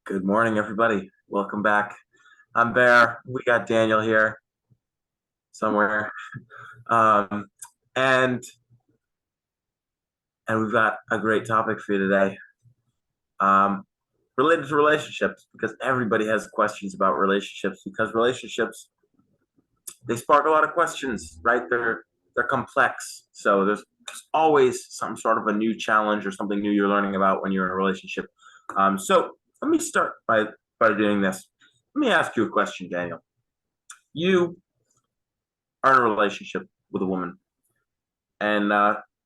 Good morning, everybody. Welcome back. I'm Bear. We got Daniel here somewhere. Um, and and we've got a great topic for you today. Um, Related to relationships, because everybody has questions about relationships, because relationships, they spark a lot of questions, right? They're complex. So there's always some sort of a new challenge or something new you're learning about when you're in a relationship. So let me start by doing this. Let me ask you a question, Daniel. You are in a relationship with a woman, and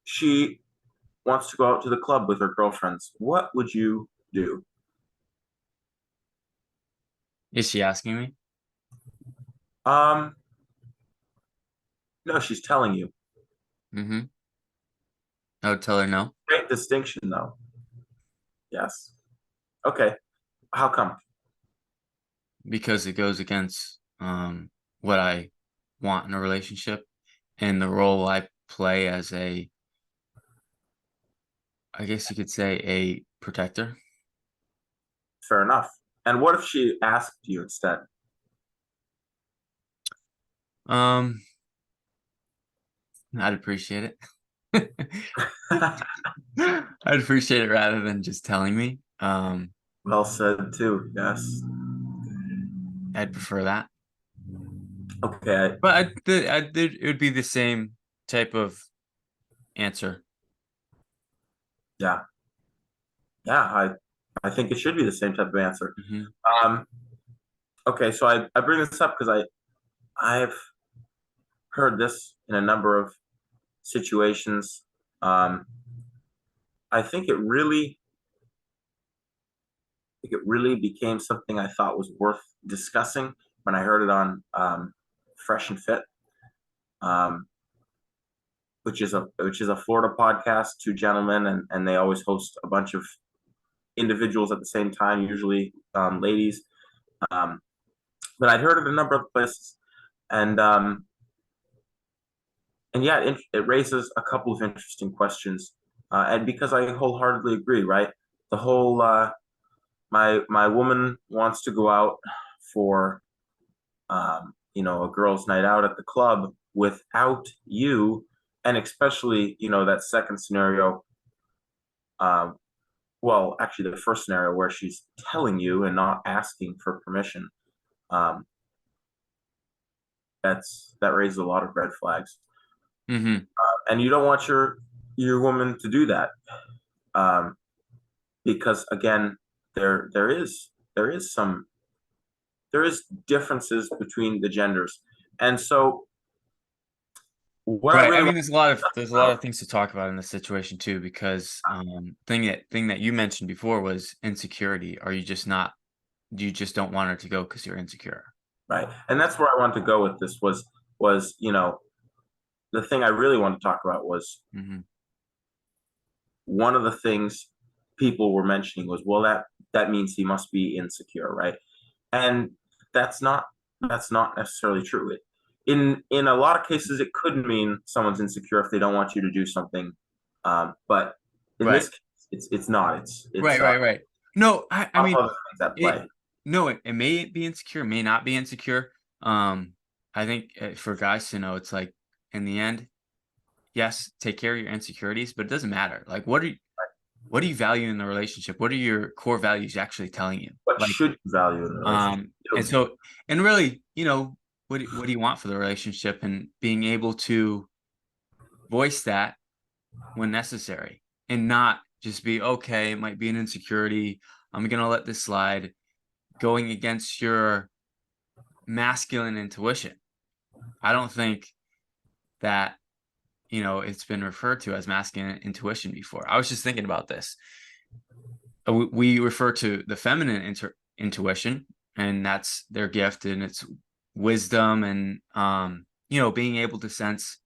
she wants to go out to the club with her girlfriends. What would you do? Is she asking me? Um, no, she's telling you. Mm-hmm. I would tell her no, Great distinction, though. Yes. Okay. How come? because it goes against what I want in a relationship and the role I play as I guess you could say, a protector. Fair enough. And what if she asked you instead? Um, I'd appreciate it. I'd appreciate it rather than just telling me. Well said, too. Yes. I'd prefer that. Okay. But it would be the same type of answer. Yeah. Yeah. I think it should be the same type of answer. Hmm. Um, okay. So I bring this up because I've heard this in a number of situations. Um, I think it really became something I thought was worth discussing when I heard it on Fresh and Fit, um, which is a Florida podcast, two gentlemen, and they always host a bunch of individuals at the same time, usually ladies. Um, but I'd heard it a number of places, and and yeah, it raises a couple of interesting questions, and because I wholeheartedly agree, right? The whole my woman wants to go out for a girls' night out at the club without you, and especially that second scenario. Um, well, actually, the first scenario where she's telling you and not asking for permission. Um, that raises a lot of red flags, Hmm. and you don't want your woman to do that, um, because again, there is differences between the genders, and so what I Right. I really mean, want there's a lot about, of things to talk about in this situation too, because thing that you mentioned before was insecurity. Are you just not? Do you just don't want her to go because you're insecure? right, and that's where I want to go with this was the thing I really want to talk about was Hmm. one of the things people were mentioning was, well, that means he must be insecure, right? And that's not that's not necessarily true. In a lot of cases, it could mean someone's insecure if they don't want you to do something, but in Right. this case, it's not. It's Right. Right. Right. No, I some mean, other things at it. play, No, it may be insecure, may not be insecure. I think for guys to know, it's like in the end, yes, take care of your insecurities, but it doesn't matter. Like, what do you value in the relationship? What are your core values actually telling you? what Like, should you value in a relationship and too, so, and really, what do you want for the relationship, and being able to voice that when necessary, and not just be okay. It might be an insecurity. I'm gonna let this slide, going against your masculine intuition. I don't think that it's been referred to as masculine intuition before. I was just thinking about this. We refer to the feminine intuition, and that's their gift, and it's wisdom, and being able to sense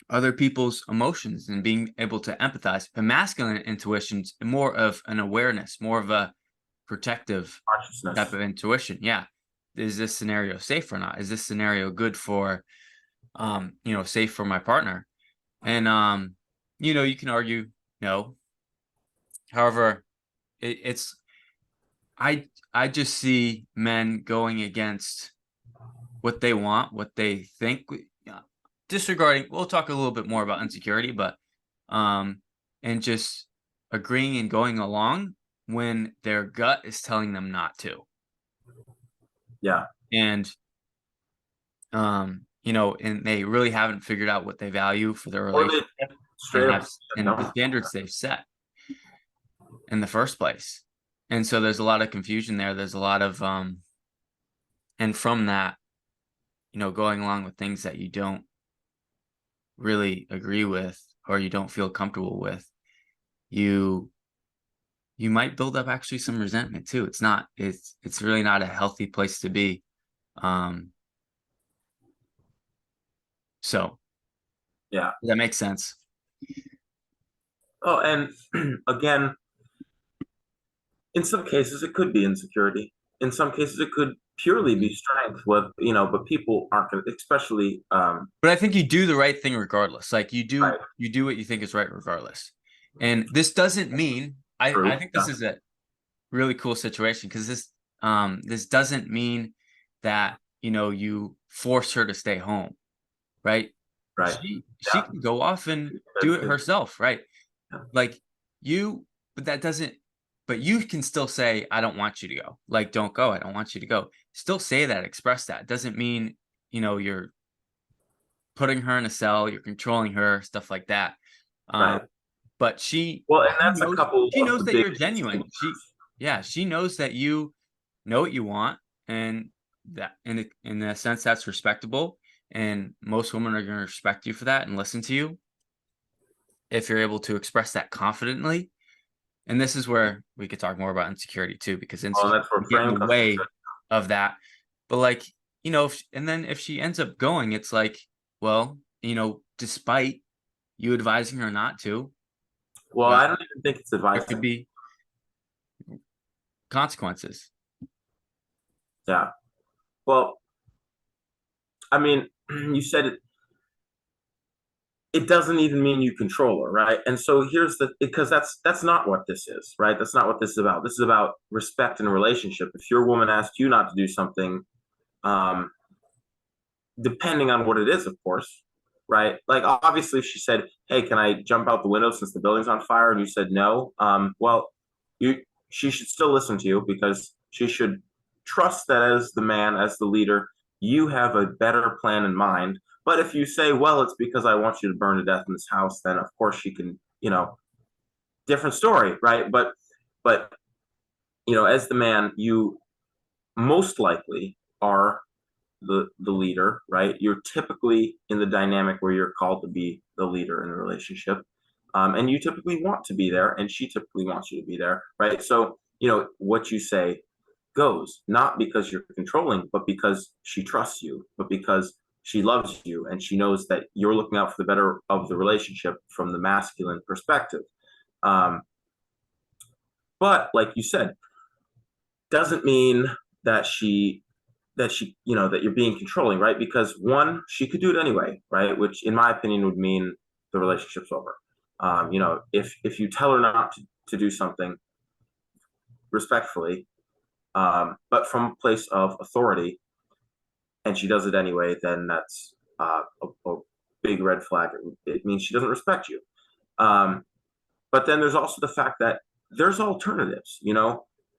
other people's emotions and being able to empathize. The masculine intuition's more of an awareness, more of a protective type consciousness. of intuition. Yeah. Is this scenario safe or not? Is this scenario good for safe for my partner. And you can argue no. However, it's I just see men going against what they want, what they think, disregarding. We'll talk a little bit more about insecurity, but and just agreeing and going along when their gut is telling them not to. Yeah. And and they really haven't figured out what they value for their Or they relationship straight up and the no. standards they've set in the first place. And so there's a lot of confusion there. There's a lot of and from that, going along with things that you don't really agree with or you don't feel comfortable with, you might build up actually some resentment too. It's really not a healthy place to be. So Yeah. that makes sense. Oh, and again, in some cases it could be insecurity. In some cases it could purely be strength. What but people aren't going to, especially. But I think you do the right thing regardless. Like Right. you do what you think is right regardless. And this doesn't mean True. I think this is a really cool situation because this doesn't mean that you force her to stay home, right? Right. She Yeah. can go off and do it herself, right? Yeah. Like but that doesn't but you can still say, I don't want you to go. Like, don't go. I don't want you to go. Still say that, express that. Doesn't mean, you're putting her in a cell, you're controlling her, stuff like that. Right. But Well, and that's a couple she of knows the that big you're genuine. She knows that you know what you want, and that in a sense that's respectable. And most women are going to respect you for that and listen to you if you're able to express that confidently. And this is where we could talk more about insecurity too, because Oh, insecurity that's where can get in frame the comes way in. of that. But like, and then if she ends up going, it's like, well, despite you advising her not to, Well, well, I don't even think it's there could advising. be consequences. Yeah. Well, I mean, you said it. It doesn't even mean you control her, right? And so here's because that's not what this is, right? That's not what this is about. This is about respect in a relationship. If your woman asks you not to do something, um, depending on what it is, of course, right? Like obviously, if she said, "Hey, can I jump out the window since the building's on fire?" and you said no, well, you she should still listen to you because she should trust that as the man, as the leader, you have a better plan in mind. But if you say, "Well, it's because I want you to burn to death in this house," then of course she can, different story, right? But as the man, you most likely are the leader, right? You're typically in the dynamic where you're called to be the leader in a relationship, and you typically want to be there, and she typically wants you to be there, right? So what you say goes, not because you're controlling, but because she trusts you, but because she loves you and she knows that you're looking out for the better of the relationship from the masculine perspective. Um, but like you said, doesn't mean that that you're being controlling, right? Because one, she could do it anyway, right? Which in my opinion would mean the relationship's over. If you tell her not to do something respectfully, but from a place of authority, and she does it anyway, then that's a big red flag. It means she doesn't respect you. But then there's also the fact that there's alternatives.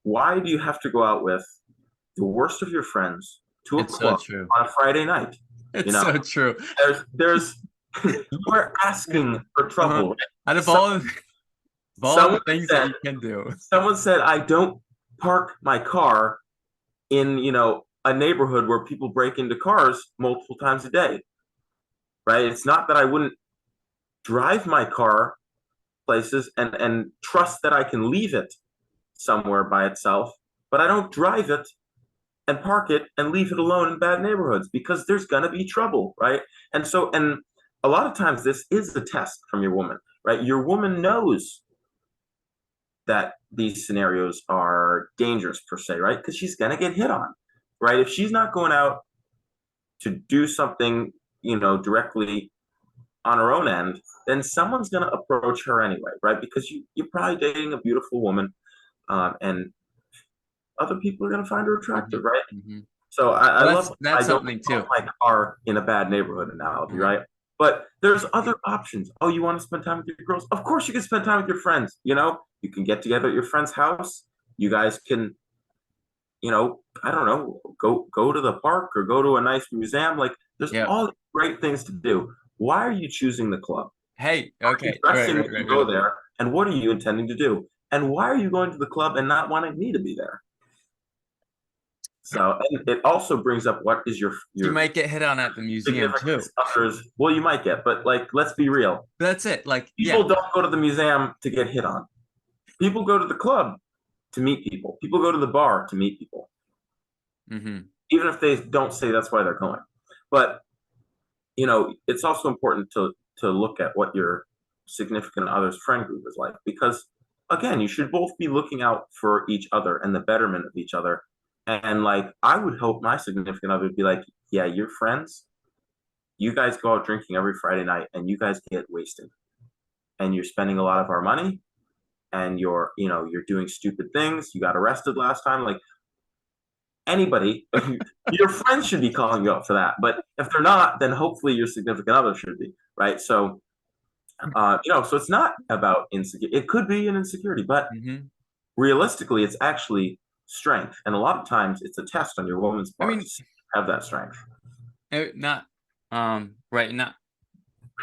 Why do you have to go out with the worst of your friends to a It's so club true. on a Friday night? It's so true. There's we're asking for trouble. Uh-huh. Out of all the things that you can do. Someone said I don't park my car in a neighborhood where people break into cars multiple times a day. Right? It's not that I wouldn't drive my car places and trust that I can leave it somewhere by itself, but I don't drive it and park it and leave it alone in bad neighborhoods because there's going to be trouble, right? And a lot of times this is a test from your woman, right? Your woman knows that these scenarios are dangerous per se, right? Because she's going to get hit on, right? If she's not going out to do something, directly on her own end, then someone's going to approach her anyway, right? Because you're probably dating a beautiful woman, and other people are going to find her attractive, right? Mm-hmm. So I Well, love, that's I don't something love too. my car in a bad neighborhood analogy, Uh-huh. right? But there's other options. Oh, you want to spend time with your girls? Of course, you can spend time with your friends. You can get together at your friend's house. You guys can, I don't know, go to the park or go to a nice museum. Like, there's Yeah. all great things to do. Why are you choosing the club? Hey, Are you okay. Right, trusting me right, to right, go right. there? And what are you intending to do? And why are you going to the club and not wanting me to be there? So, and it also brings up, what is your You your might get hit on at the museum significant too. others? Well, you might get, but like, let's be real. That's it. Like, yeah. People don't go to the museum to get hit on. People go to the club to meet people. People go to the bar to meet people, Mm-hmm. even if they don't say that's why they're going. But it's also important to look at what your significant other's friend group is like, because again, you should both be looking out for each other and the betterment of each other. And like, I would hope my significant other would be like, yeah, your friends, you guys go out drinking every Friday night and you guys get wasted and you're spending a lot of our money and you're doing stupid things. You got arrested last time. Like, anybody, your friends should be calling you up for that. But if they're not, then hopefully your significant other should be, right? So, so it's not about insecurity. It could be an insecurity, but Mm-hmm. realistically, it's actually strength. And a lot of times it's a test on your woman's I part to mean, have that strength. not right, not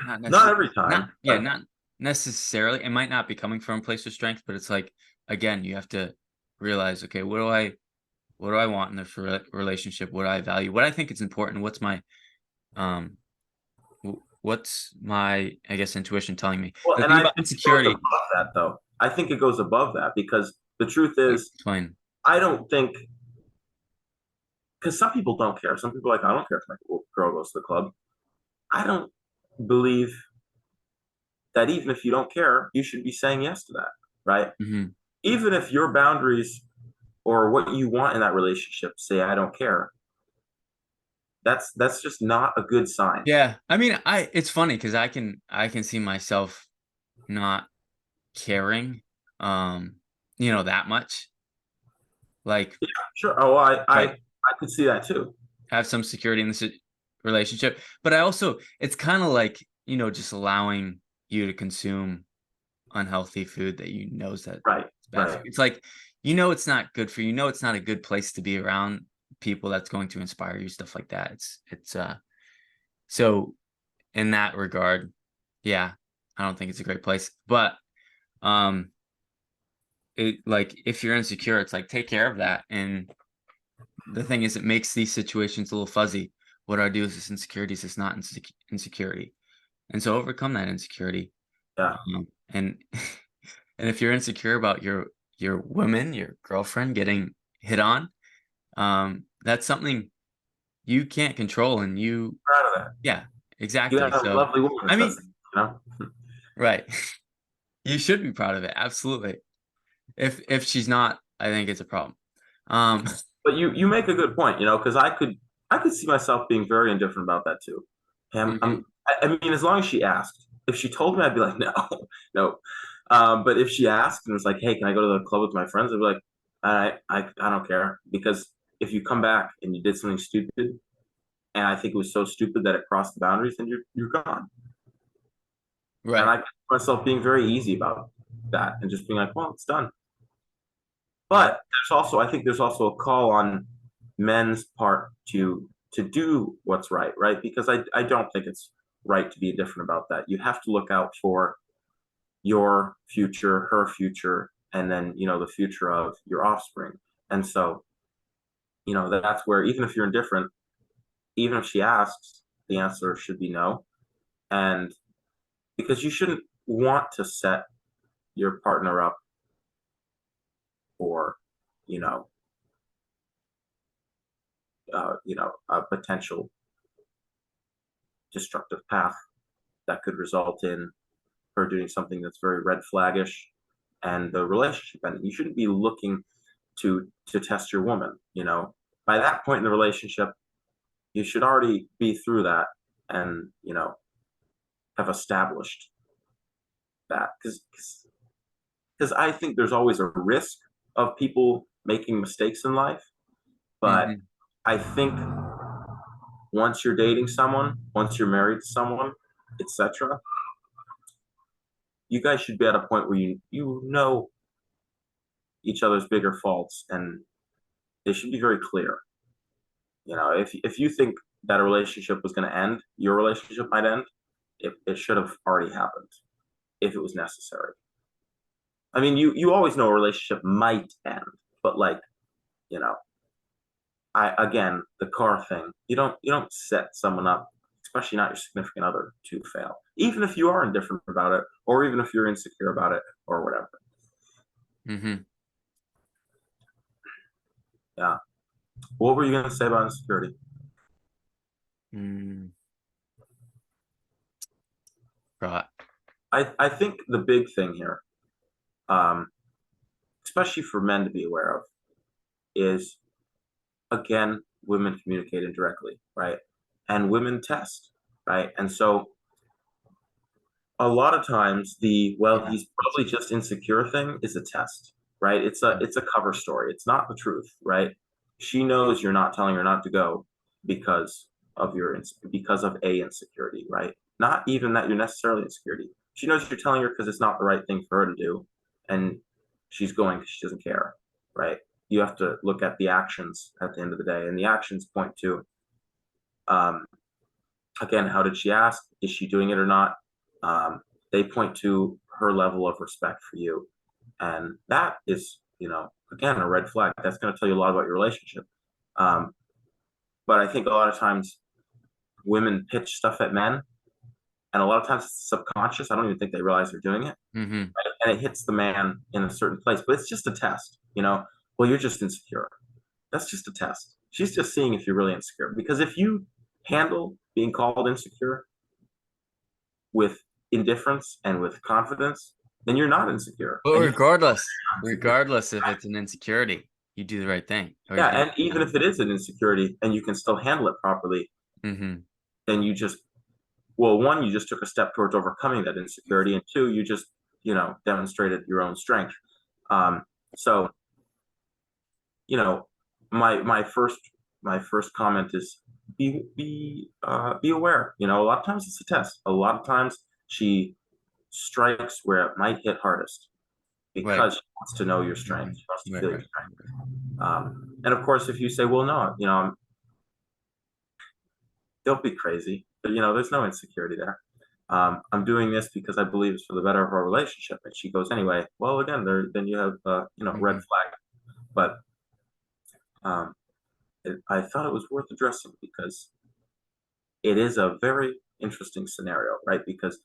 Not necessarily, every not, time, yeah, but not necessarily. It might not be coming from a place of strength, but it's like, again, you have to realize, okay, what do I want in this relationship? What do I value? What I think is important? Um what's my, I guess, intuition telling me? well, The and thing I about think it goes insecurity, above that, though. I think it goes above that because the truth like, is, explain. I don't think, because some people don't care. Some people are like, I don't care if my girl goes to the club. I don't believe that even if you don't care, you should be saying yes to that, right? Hmm. Even if your boundaries or what you want in that relationship say, I don't care, that's just not a good sign. Yeah, I mean, it's funny because I can see myself not caring, um, that much. Like, Sure. Oh, right, I could see that too. have some security in this relationship, but I also, it's kind of like, just allowing you to consume unhealthy food that is that Right. it's bad for Right. you. It's like, it's not good for you. It's not a good place to be around people that's going to inspire you, stuff like that. It's so in that regard, yeah, I don't think it's a great place. But um it, like, if you're insecure, it's like, take care of that. And the thing is, it makes these situations a little fuzzy. What do I do? Is this insecurity? Is this not insecurity? And so overcome that insecurity. Yeah. And and if you're insecure about your woman, your girlfriend getting hit on, that's something you can't control, and Proud of that. yeah, You exactly. got a So, lovely woman I that mean, says, you know. right. You should be proud of it. Absolutely. If she's not, I think it's a problem. Um, But you make a good point, because I could see myself being very indifferent about that too. mhm. I mean, as long as she asked. If she told me, I'd be like, no, no. But if she asked and was like, hey, can I go to the club with my friends? I'd be like, I don't care, because if you come back and you did something stupid, and I think it was so stupid that it crossed the boundaries, then you're gone. And Right. I find myself being very easy about that and just being like, well, it's done. Yeah. But I think there's also a call on men's part to do what's right, right? Because I don't think it's right to be indifferent about that. You have to look out for your future, her future, and then the future of your offspring. And so, that's where, even if you're indifferent, even if she asks, the answer should be no. And because you shouldn't want to set your partner up for, you know, a potential destructive path that could result in her doing something that's very red flaggish and the relationship ending. You shouldn't be looking to test your woman. By that point in the relationship, you should already be through that and have established that, because I think there's always a risk of people making mistakes in life, but Hmm. I think once you're dating someone, once you're married to someone, etc., you guys should be at a point where you know each other's bigger faults, and they should be very clear. If you think that a relationship was going to end, your relationship might end. It should have already happened if it was necessary. I mean, you always know a relationship might end, but like, you know, I again, the car thing, you don't set someone up, especially not your significant other, to fail. Even if you are indifferent about it, or even if you're insecure about it, or whatever. Hmm. Yeah. What were you gonna say about insecurity? Mm. Right. I think the big thing here, um, especially for men to be aware of, is again, women communicate indirectly, right? And women test, right? And so a lot of times well, Yeah. he's probably just insecure thing is a test, right? It's a cover story. It's not the truth, right? She knows you're not telling her not to go because because of a insecurity, right? Not even that you're necessarily insecurity. She knows you're telling her because it's not the right thing for her to do, and she's going because she doesn't care, right? You have to look at the actions at the end of the day, and the actions point to, um, again, how did she ask? Is she doing it or not? They point to her level of respect for you. And that is, again, a red flag. That's going to tell you a lot about your relationship. Um, but I think a lot of times women pitch stuff at men, and a lot of times it's subconscious. I don't even think they realize they're doing it. Hmm. And it hits the man in a certain place, but it's just a test. Well, you're just insecure. That's just a test. She's just seeing if you're really insecure. Because if you handle being called insecure with indifference and with confidence, then you're not insecure. But And you regardless if it's an insecurity, you do the right thing, or you yeah, think. and even if it is an insecurity and you can still handle it properly, Hmm. then one, you just took a step towards overcoming that insecurity, and two, you just, demonstrated your own strength. So, you know, my first comment is be aware. A lot of times it's a test. A lot of times she strikes where it might hit hardest Right. because she wants to know your strength. She wants to Right. feel your Right. strength. And of course, if you say, well, no, don't be crazy, but there's no insecurity there. I'm doing this because I believe it's for the better of our relationship. And she goes, anyway, well, again, then you have, red Hmm. flag. But um, I thought it was worth addressing because it is a very interesting scenario, right? Because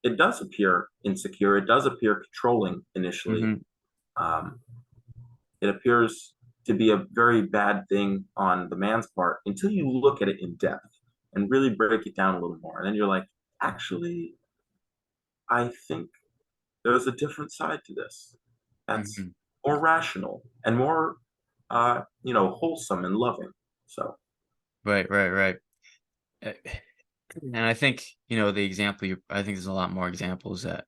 it does appear insecure. It does appear controlling initially. Hmm. Um, it appears to be a very bad thing on the man's part until you look at it in depth and really break it down a little more. And then you're like, actually, I think there's a different side to this that's Hmm. more rational and more, wholesome and loving. So, Right. Right. Right. Uh, And I think, the example I think there's a lot more examples that,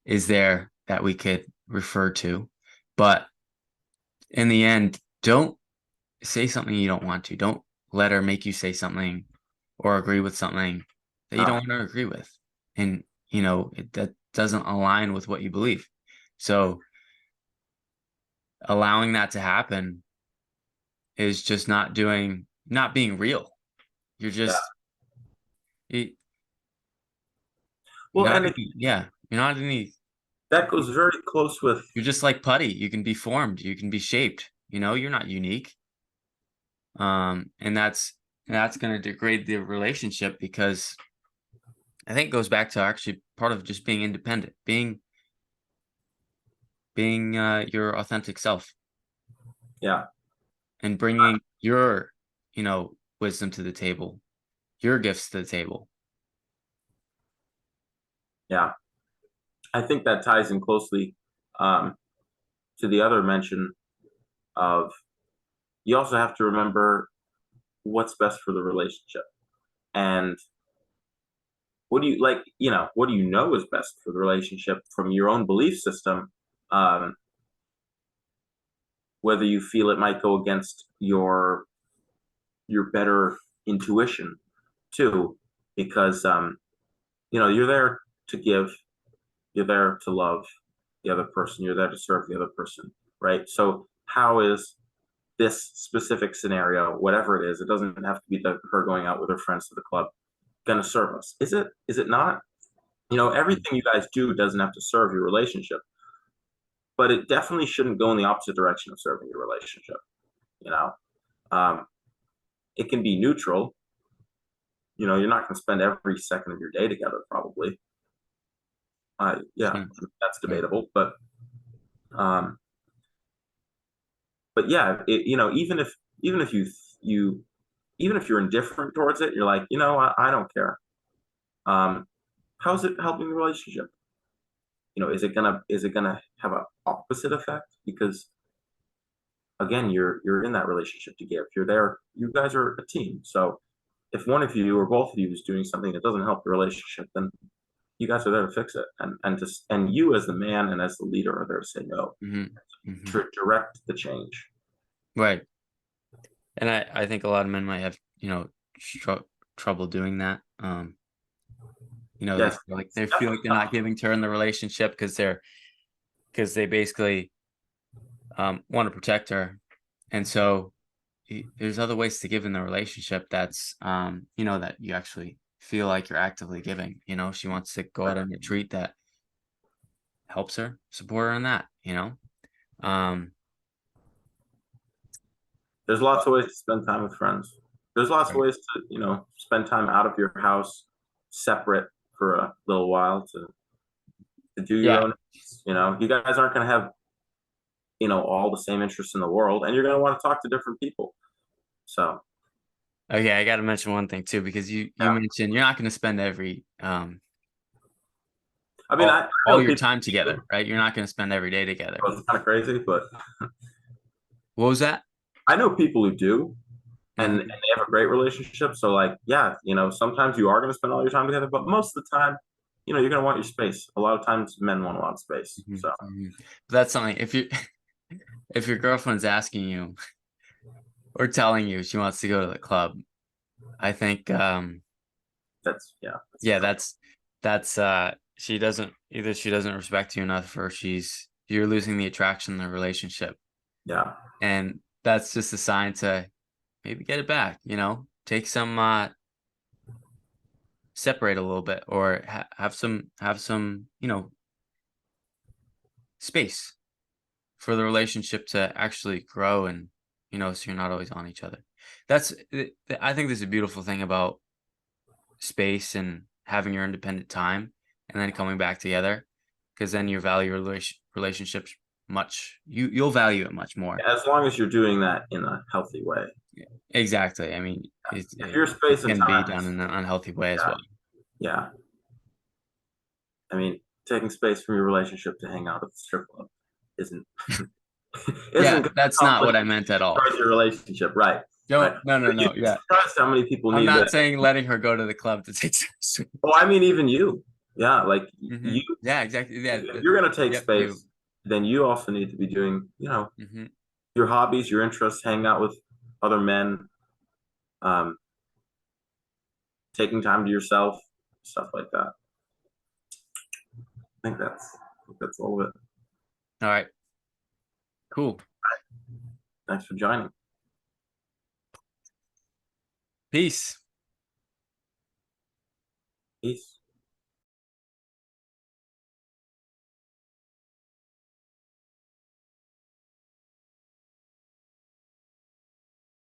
is there that we could refer to. But in the end, don't say something you don't want to. Don't let her make you say something or agree with something that you don't uh, want to agree with. And, that doesn't align with what you believe. So allowing that to happen is just not being real. You're yeah. just, you- you're Well, not, and you're not any, that goes very close with, you're just like putty. You can be formed, you can be shaped, you're not unique. And that's going to degrade the relationship because I think it goes back to actually part of just being independent, being your authentic self yeah, and bringing your, wisdom to the table, your gifts to the table. yeah. I think that ties in closely, um, to the other mention of you also have to remember what's best for the relationship. And what do you like, what do you know is best for the relationship from your own belief system? Whether you feel it might go against your better intuition too, because you're there to give, you're there to love the other person, you're there to serve the other person, right? So how is this specific scenario, whatever it is, it doesn't have to be her going out with her friends to the club, going to serve us? Is it not? Everything you guys do doesn't have to serve your relationship, but it definitely shouldn't go in the opposite direction of serving your relationship. You know, um, it can be neutral. You're not going to spend every second of your day together, probably. Yeah, Sure. that's Right. debatable, um, but yeah, even if even if you're indifferent towards it, you're like, I don't care. How's it helping the relationship? Is it gonna have an opposite effect? Because again, you're in that relationship to give. You're there. You guys are a team. So if one of you or both of you is doing something that doesn't help the relationship, then you guys are there to fix it. And you as the man and as the leader are there to say no, to direct the change. Right. And I think a lot of men might have, trouble doing that. Yes, They feel like they're not giving to her in the relationship because they basically want to protect her. And so there's other ways to give in the relationship that's that you actually feel like you're actively giving. She wants to go out on a treat that helps her, support her in that, um there's lots of ways to spend time with friends. There's lots of ways to, spend time out of your house, separate for a little while to do your yeah. own. You guys aren't going to have, all the same interests in the world, and you're going to want to talk to different people. So, Okay, I got to mention one thing too, because you mentioned you're not going to spend every I mean, I all know your people time together, right? You're not going to spend every day together. it's kind of crazy, but What was that? I know people who do, and Mhm. they have a great relationship. So, like, yeah, sometimes you are going to spend all your time together, but most of the time, you're going to want your space. A lot of times, men want a lot of space. Mhm, So, mhm. But that's something if you if your girlfriend's asking you or telling you she wants to go to the club, I think that's yeah, that's she doesn't respect you enough, or you're losing the attraction in the relationship. yeah. And that's just a sign to maybe get it back, take some separate a little bit, or have some space for the relationship to actually grow, and so you're not always on each other. I think there's a beautiful thing about space and having your independent time and then coming back together, because then you value your relationships you'll value it much more. As long as you're doing that in a healthy way. Yeah, exactly. I mean, If your it space and can be time done is, in an unhealthy way as yeah, well. yeah. I mean, taking space from your relationship to hang out at the strip club isn't Yeah, isn't going to that's not what accomplish I meant at all. your relationship, right? Right. No, no, But no. you'd be Yeah, surprised how many people I'm need not that. saying letting her go to the club to take space. Oh, I mean, even you. Yeah, like you, Yeah, exactly. Yeah. if you're going to take Yep. You. space, then you also need to be doing, hmm your hobbies, your interests, hang out with other men, um, taking time to yourself, stuff like that. I think that's all of it. All right. Cool. Thanks for joining. Peace. Peace.